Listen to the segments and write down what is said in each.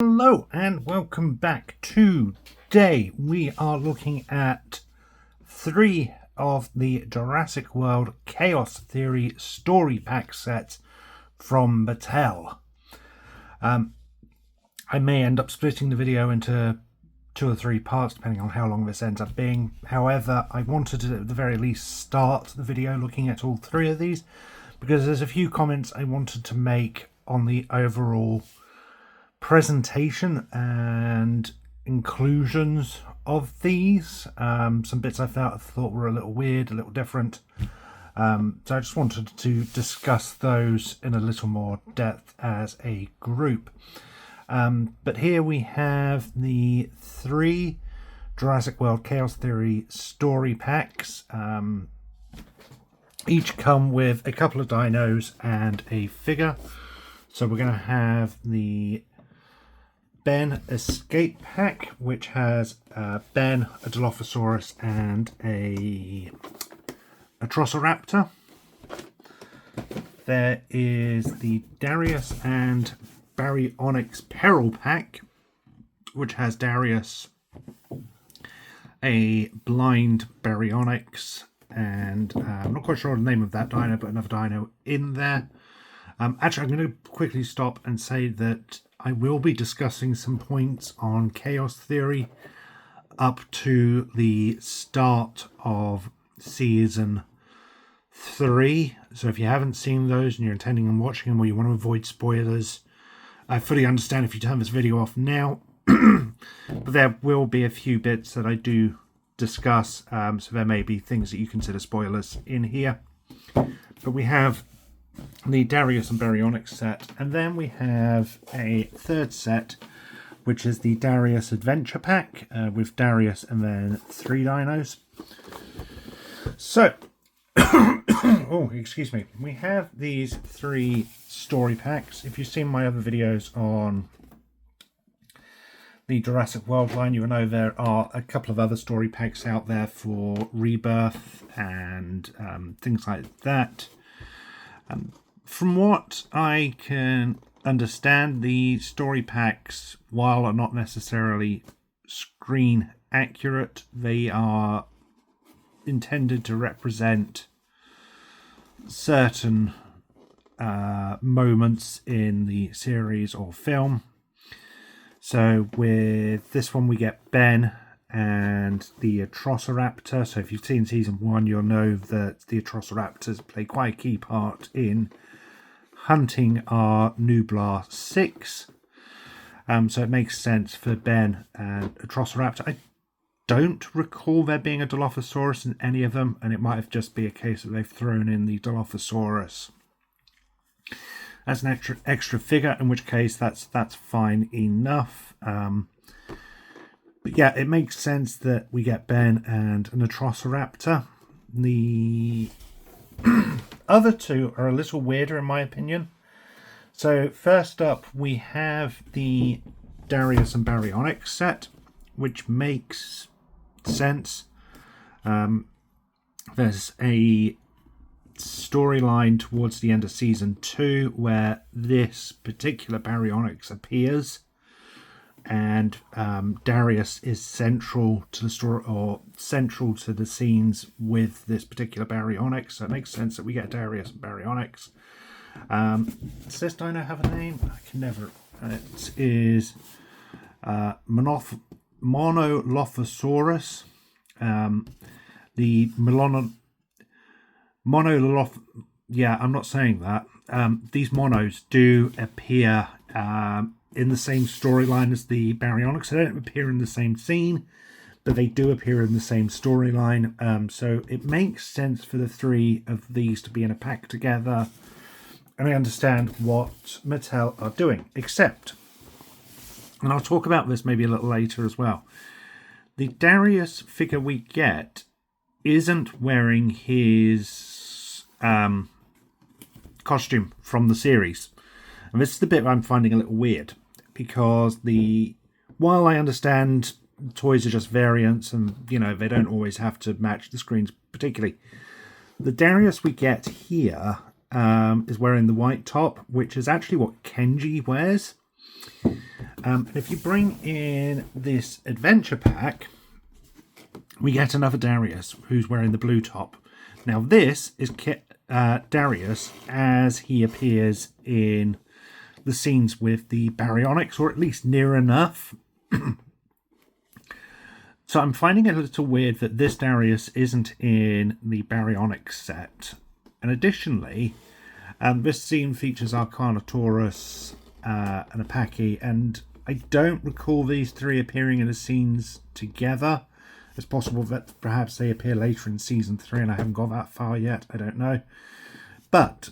Hello and welcome back. Today we are looking at 3 of the Jurassic World Chaos Theory story pack sets from Mattel. I may end up splitting the video into 2 or 3 parts depending on how long this ends up being. However, I wanted to at the very least start the video looking at all 3 of these because there's a few comments I wanted to make on the overall presentation and inclusions of these. Some bits I thought were a little weird, a little different. So I just wanted to discuss those in a little more depth as a group. But here we have the 3 Jurassic World Chaos Theory story packs. Each come with a couple of dinos and a figure. So we're going to have the Ben Escape Pack, which has Ben, a Dilophosaurus, and a Atrociraptor. There is the Darius and Baryonyx Peril Pack, which has Darius, a blind Baryonyx, and I'm not quite sure the name of that dino, but another dino in there. Actually, I'm going to quickly stop and say that I will be discussing some points on chaos theory up to the start of season 3. So if you haven't seen those and you're intending on watching them or you want to avoid spoilers, I fully understand if you turn this video off now. But there will be a few bits that I do discuss, so there may be things that you consider spoilers in here. But we have the Darius and Baryonyx set, and then we have a third set, which is the Darius Adventure Pack with Darius and then 3 dinos. So, oh, excuse me, we have these 3 story packs. If you've seen my other videos on the Jurassic World line, you will know there are a couple of other story packs out there for Rebirth and things like that. From what I can understand, the story packs, while are not necessarily screen accurate, they are intended to represent certain moments in the series or film. So with this one we get Ben and the Atrociraptor. So if you've seen season 1, you'll know that the Atrociraptors play quite a key part in hunting our Nublar 6. So it makes sense for Ben and Atrociraptor. I don't recall there being a Dilophosaurus in any of them, and it might have just be a case that they've thrown in the Dilophosaurus as an extra figure, in which case that's fine enough. But yeah, it makes sense that we get Ben and an Atrociraptor. The other 2 are a little weirder in my opinion. So first up we have the Darius and Baryonyx set, which makes sense. There's a storyline towards the end of season 2 where this particular Baryonyx appears, and Darius is central to the story, or central to the scenes with this particular Baryonyx, so it makes sense that we get Darius and Baryonyx. Does this dino have a name? I can never. It is Monolophosaurus. The yeah, I'm not saying that. These monos do appear in the same storyline as the Baryonyx. They don't appear in the same scene, but they do appear in the same storyline. So it makes sense for the 3 of these to be in a pack together. And I understand what Mattel are doing, except, and I'll talk about this maybe a little later as well, the Darius figure we get isn't wearing his costume from the series. And this is the bit I'm finding a little weird, because while I understand toys are just variants and, you know, they don't always have to match the screens particularly, the Darius we get here is wearing the white top, which is actually what Kenji wears. And if you bring in this adventure pack, we get another Darius who's wearing the blue top. Now this is Darius as he appears in the scenes with the baryonyx, or at least near enough. So I'm finding it a little weird that this Darius isn't in the baryonyx set. And additionally, this scene features Arcanataurus and Apaki, and I don't recall these three appearing in the scenes together. It's possible that perhaps they appear later in season 3 and I haven't got that far yet. I don't know. But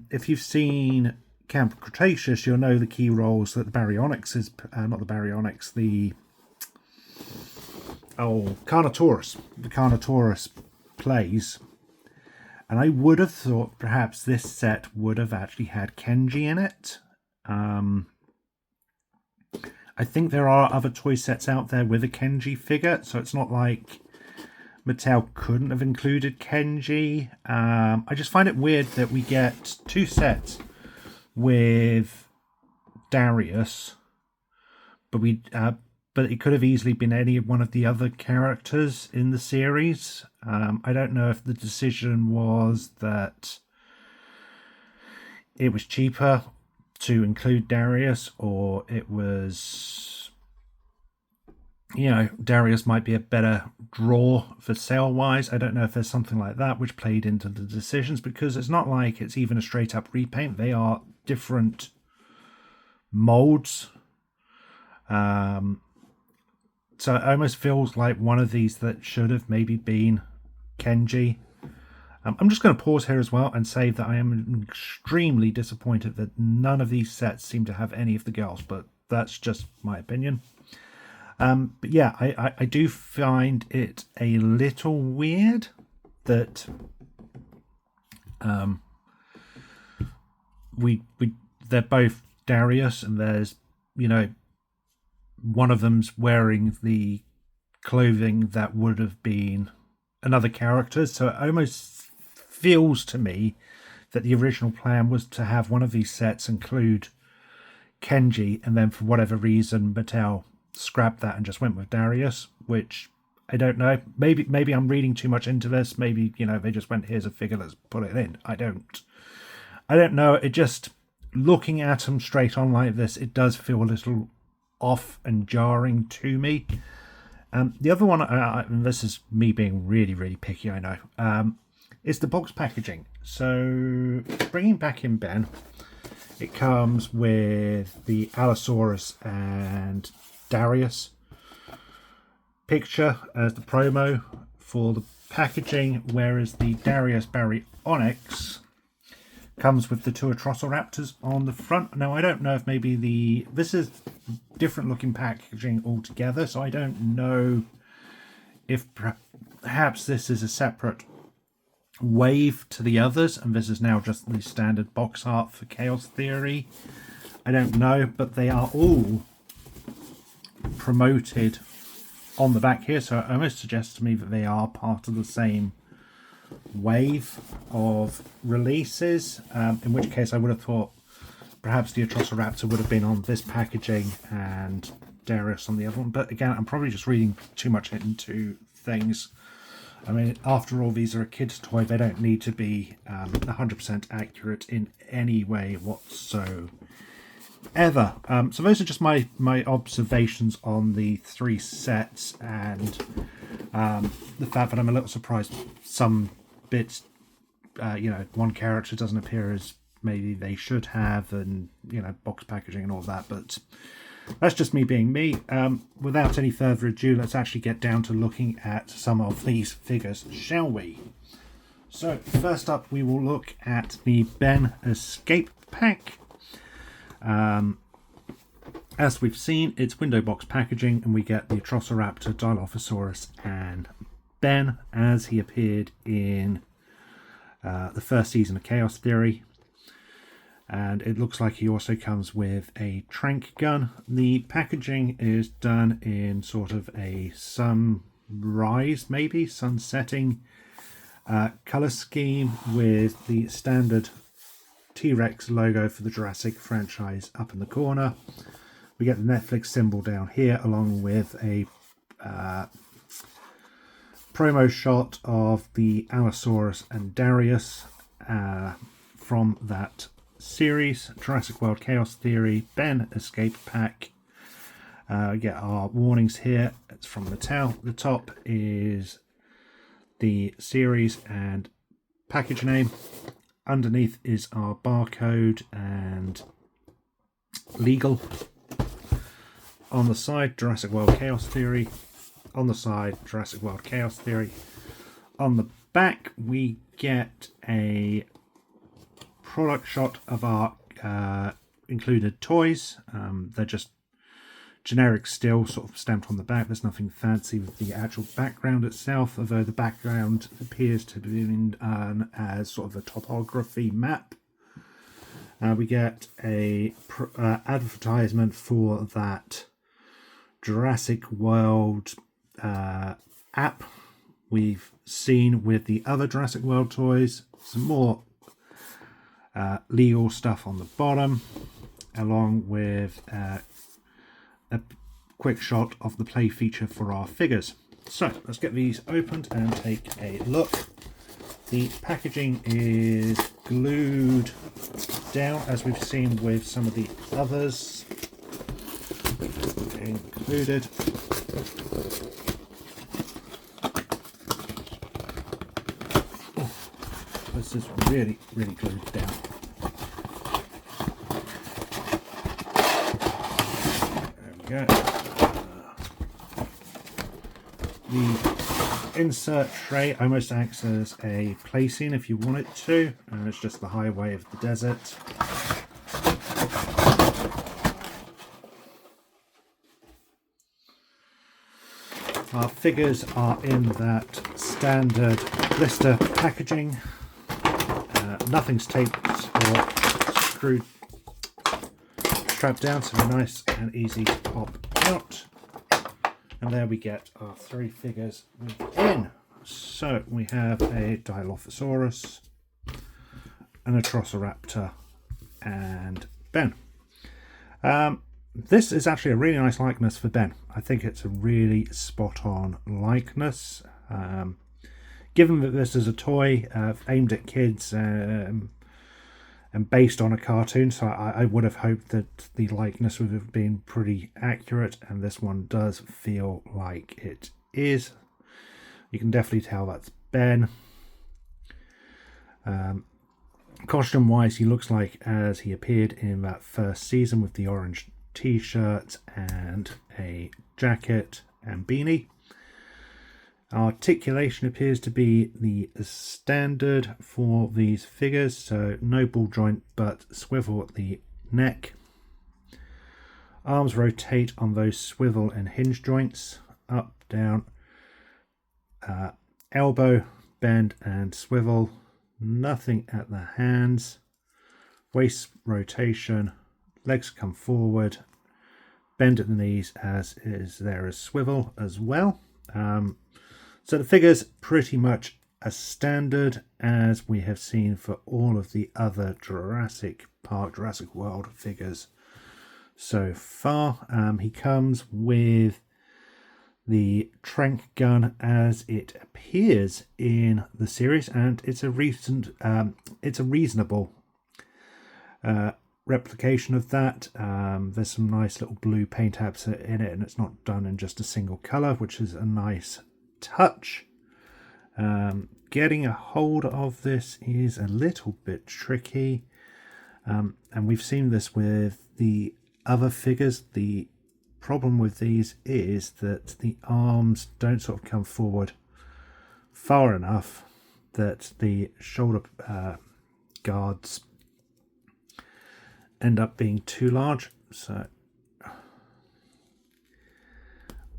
if you've seen Camp Cretaceous, you'll know the key roles that the baryonyx is, not the baryonyx, the Carnotaurus. The Carnotaurus plays. And I would have thought perhaps this set would have actually had Kenji in it. I think there are other toy sets out there with a Kenji figure, so it's not like Mattel couldn't have included Kenji. I just find it weird that we get 2 sets with Darius, but it could have easily been any one of the other characters in the series. I don't know if the decision was that it was cheaper to include Darius, or it was, Darius might be a better draw for sale-wise. I don't know if there's something like that which played into the decisions, because it's not like it's even a straight-up repaint. They are different molds. So it almost feels like one of these that should have maybe been Kenji. I'm just going to pause here as well and say that I am extremely disappointed that none of these sets seem to have any of the girls, but that's just my opinion. But yeah, I do find it a little weird that they're both Darius, and there's, one of them's wearing the clothing that would have been another character, so it almost feels to me that the original plan was to have one of these sets include Kenji, and then for whatever reason Mattel scrapped that and just went with Darius, which I don't know. Maybe I'm reading too much into this. Maybe, they just went, here's a figure, let's put it in. I don't know. It just, looking at them straight on like this, it does feel a little off and jarring to me. The other one, and this is me being really, really picky, I know, is the box packaging. So bringing back in Ben, it comes with the Allosaurus and Darius picture as the promo for the packaging, whereas the Darius Baryonyx comes with the 2 Atrociraptors on the front. Now, I don't know if maybe this is different looking packaging altogether, so I don't know if perhaps this is a separate wave to the others, and this is now just the standard box art for Chaos Theory. I don't know, but they are all promoted on the back here, so it almost suggests to me that they are part of the same wave of releases, in which case I would have thought perhaps the Atrociraptor would have been on this packaging and Darius on the other one. But again, I'm probably just reading too much into things. I mean, after all, these are a kid's toy. They don't need to be 100% accurate in any way whatsoever. So those are just my observations on the 3 sets, and the fact that I'm a little surprised some bits, one character doesn't appear as maybe they should have, and, box packaging and all that. But that's just me being me. Without any further ado, let's actually get down to looking at some of these figures, shall we? So first up, we will look at the Ben Escape Pack. As we've seen, it's window box packaging, and we get the Atrociraptor, Dilophosaurus, and Ben as he appeared in the first season of Chaos Theory. And it looks like he also comes with a trank gun. The packaging is done in sort of a sunrise, maybe sunsetting color scheme, with the standard T-Rex logo for the Jurassic franchise up in the corner. We get the Netflix symbol down here, along with a promo shot of the Allosaurus and Darius from that series. Jurassic World Chaos Theory, Ben Escape Pack. We get our warnings here. It's from Mattel. The top is the series and package name. Underneath is our barcode and legal. On the side, Jurassic World Chaos Theory. On the side, Jurassic World Chaos Theory. On the back, we get a product shot of our included toys. They're just generic still, sort of stamped on the back. There's nothing fancy with the actual background itself, although the background appears to be as sort of a topography map. We get a advertisement for that Jurassic World app we've seen with the other Jurassic World toys. Some more legal stuff on the bottom, along with a quick shot of the play feature for our figures. So let's get these opened and take a look. The packaging is glued down, as we've seen with some of the others included. Oh, this is really glued down. There we go. The insert tray almost acts as a placing if you want it to, and it's just the highway of the desert. Our figures are in that standard blister packaging. Nothing's taped or strapped down, so they're nice and easy to pop out. And there we get our three figures within. So we have a Dilophosaurus, an Atrociraptor, and Ben. This is actually a really nice likeness for Ben. I think it's a really spot-on likeness. Given that this is a toy aimed at kids and based on a cartoon, so I would have hoped that the likeness would have been pretty accurate, and this one does feel like it is. You can definitely tell that's Ben. Costume wise, he looks like as he appeared in that first season with the orange t-shirt and a jacket and beanie. Articulation appears to be the standard for these figures, so no ball joint but swivel at the neck. Arms rotate on those swivel and hinge joints, up, down, elbow, bend and swivel. Nothing at the hands. Waist rotation, legs come forward, bend at the knees as is there a swivel as well. So the figure's pretty much as standard as we have seen for all of the other Jurassic Park, Jurassic World figures so far. He comes with the tranq gun as it appears in the series, and it's a reasonable replication of that. There's some nice little blue paint apps in it, and it's not done in just a single color, which is a nice touch. Getting a hold of this is a little bit tricky, and we've seen this with the other figures. The problem with these is that the arms don't sort of come forward far enough that the shoulder guards end up being too large. So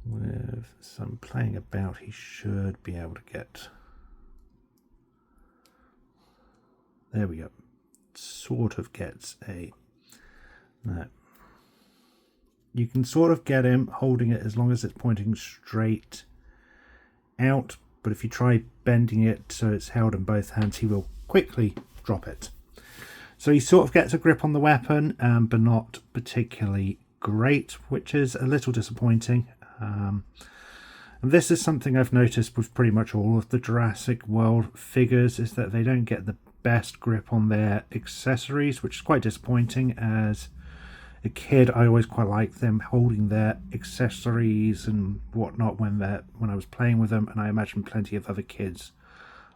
with some playing about, he should be able to get, there we go, sort of gets a, no, you can sort of get him holding it as long as it's pointing straight out, but if you try bending it so it's held in both hands, he will quickly drop it. So he sort of gets a grip on the weapon, but not particularly great, which is a little disappointing. And this is something I've noticed with pretty much all of the Jurassic World figures, is that they don't get the best grip on their accessories, which is quite disappointing. As a kid, I always quite liked them holding their accessories and whatnot when I was playing with them, and I imagine plenty of other kids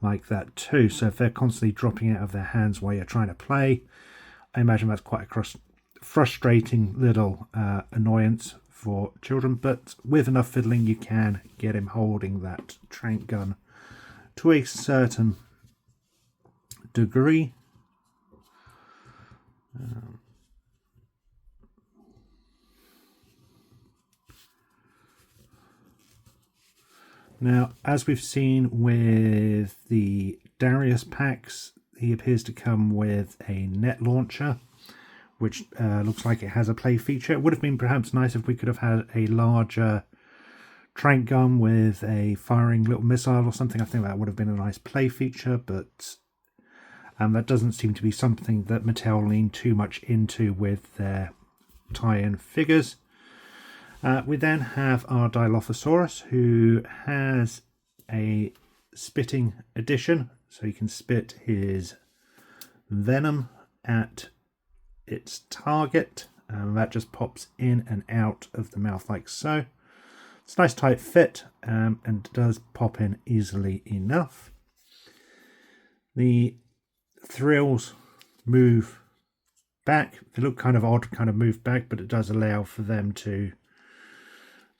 like that too. So if they're constantly dropping out of their hands while you're trying to play, I imagine that's quite a frustrating little annoyance for children. But with enough fiddling, you can get him holding that trank gun to a certain degree. Now, as we've seen with the Darius packs, he appears to come with a net launcher, which looks like it has a play feature. It would have been perhaps nice if we could have had a larger trank gun with a firing little missile or something. I think that would have been a nice play feature, but that doesn't seem to be something that Mattel leaned too much into with their tie-in figures. We then have our Dilophosaurus, who has a spitting addition, so he can spit his venom at its target, and that just pops in and out of the mouth like so. It's a nice tight fit, and does pop in easily enough. The thrills move back. They look kind of odd, kind of move back, but it does allow for the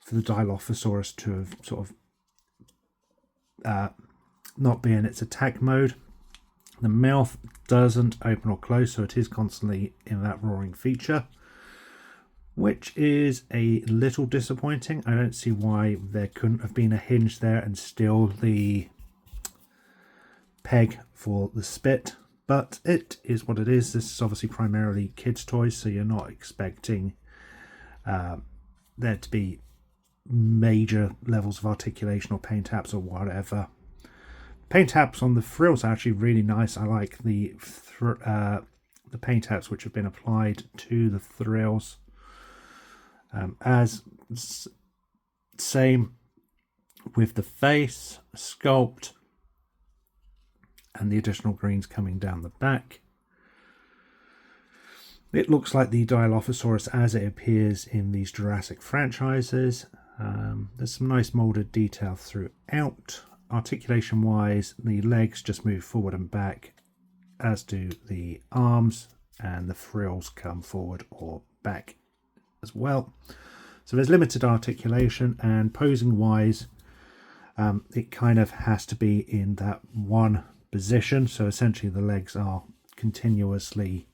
Dilophosaurus to have sort of not be in its attack mode. The mouth doesn't open or close, so it is constantly in that roaring feature, which is a little disappointing. I don't see why there couldn't have been a hinge there and still the peg for the spit, but it is what it is. This is obviously primarily kids' toys, so you're not expecting there to be major levels of articulation or paint apps or whatever. Paint apps on the frills are actually really nice. I like the paint apps which have been applied to the thrills. Same with the face sculpt and the additional greens coming down the back. It looks like the Dilophosaurus as it appears in these Jurassic franchises. There's some nice molded detail throughout. Articulation wise, the legs just move forward and back, as do the arms, and the frills come forward or back as well. So there's limited articulation, and posing wise, it kind of has to be in that one position. So essentially the legs are continuously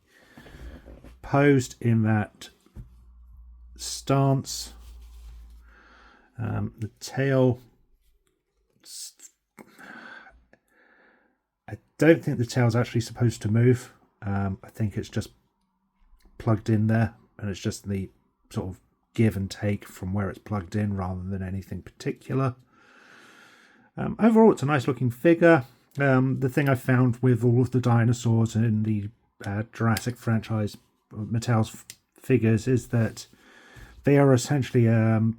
posed in that stance. The tail, I don't think the tail's actually supposed to move. I think it's just plugged in there, and it's just the sort of give and take from where it's plugged in rather than anything particular. Overall, it's a nice looking figure. The thing I found with all of the dinosaurs in the Jurassic franchise, Mattel's figures, is that they are essentially,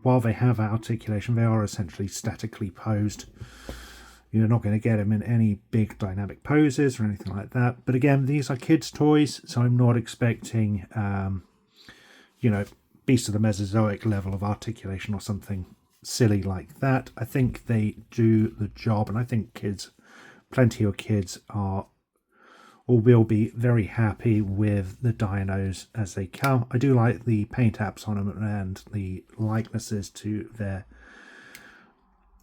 while they have articulation, they are essentially statically posed. You're not going to get them in any big dynamic poses or anything like that. But again, these are kids' toys, so I'm not expecting, Beast of the Mesozoic level of articulation or something silly like that. I think they do the job, and I think plenty of kids are or will be very happy with the dinos as they come. I do like the paint apps on them and the likenesses to their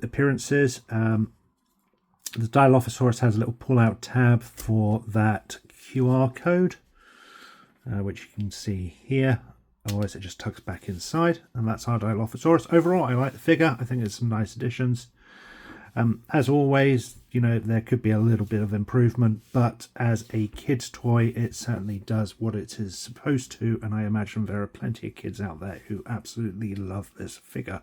appearances. The Dilophosaurus has a little pull-out tab for that QR code, which you can see here. Otherwise, it just tucks back inside, and that's our Dilophosaurus. Overall, I like the figure. I think it's some nice additions. As always, there could be a little bit of improvement, but as a kid's toy, it certainly does what it is supposed to, and I imagine there are plenty of kids out there who absolutely love this figure.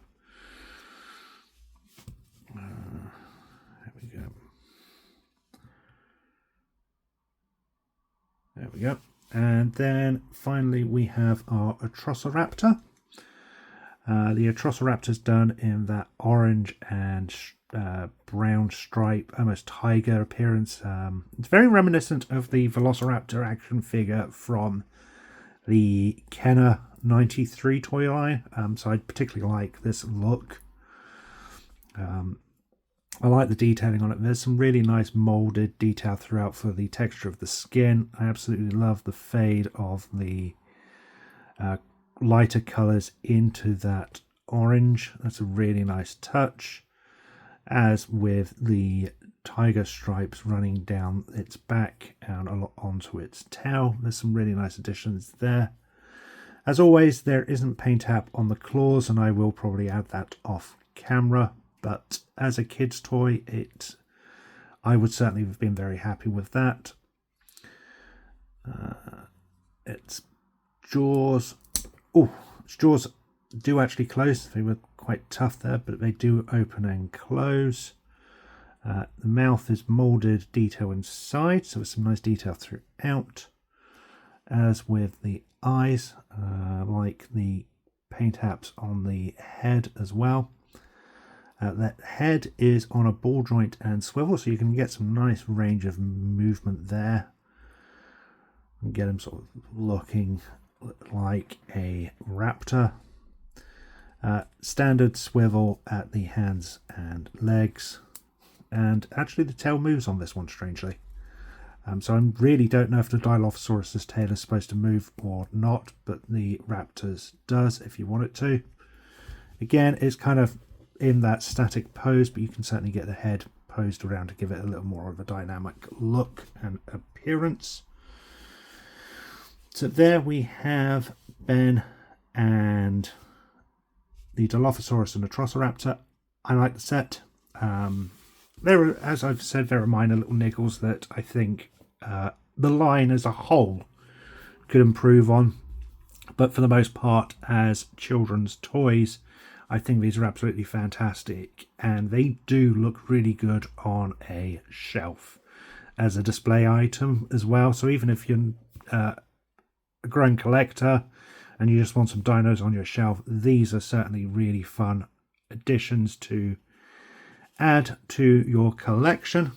There we go. There we go. And then finally we have our Atrociraptor. The Atrociraptor's done in that orange and brown stripe, almost tiger appearance. It's very reminiscent of the Velociraptor action figure from the Kenner 93 toy line. So I particularly like this look. I like the detailing on it. There's some really nice molded detail throughout for the texture of the skin. I absolutely love the fade of the lighter colours into that orange. That's a really nice touch, as with the tiger stripes running down its back and onto its tail. There's some really nice additions there. As always, there isn't paint tap on the claws, and I will probably add that off camera, but as a kid's toy, I would certainly have been very happy with that. Its jaws, its jaws do actually close. They were quite tough there, but they do open and close. The mouth is molded detail inside, so it's some nice detail throughout. As with the eyes, like the paint apps on the head as well. That head is on a ball joint and swivel, so you can get some nice range of movement there. And get him sort of looking like a raptor. Standard swivel at the hands and legs. And actually the tail moves on this one, strangely. So I really don't know if the Dilophosaurus's tail is supposed to move or not, but the Raptor's does if you want it to. Again, it's kind of in that static pose, but you can certainly get the head posed around to give it a little more of a dynamic look and appearance. So there we have Ben and the Dilophosaurus and Atrociraptor. I like the set. There are, as I've said, there are minor little niggles that I think the line as a whole could improve on. But for the most part, as children's toys, I think these are absolutely fantastic, and they do look really good on a shelf as a display item as well. So even if you're a growing collector and you just want some dinos on your shelf, these are certainly really fun additions to add to your collection.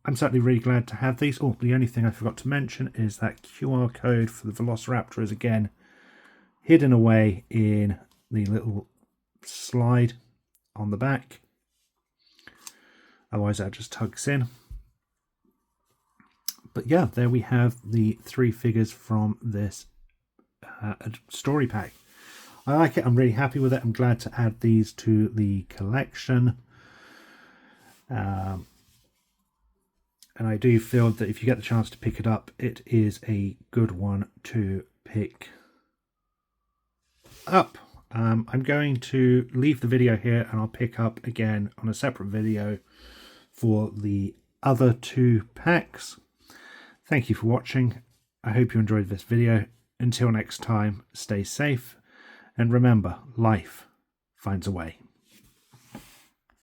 I'm certainly really glad to have these. Oh, the only thing I forgot to mention is that QR code for the Velociraptor is again hidden away in the little slide on the back. Otherwise that just tucks in. But yeah, there we have the 3 figures from this story pack. I like it. I'm really happy with it. I'm glad to add these to the collection. And I do feel that if you get the chance to pick it up, it is a good one to pick up. I'm going to leave the video here, and I'll pick up again on a separate video for the other 2 packs. Thank you for watching. I hope you enjoyed this video. Until next time, stay safe, and remember, life finds a way.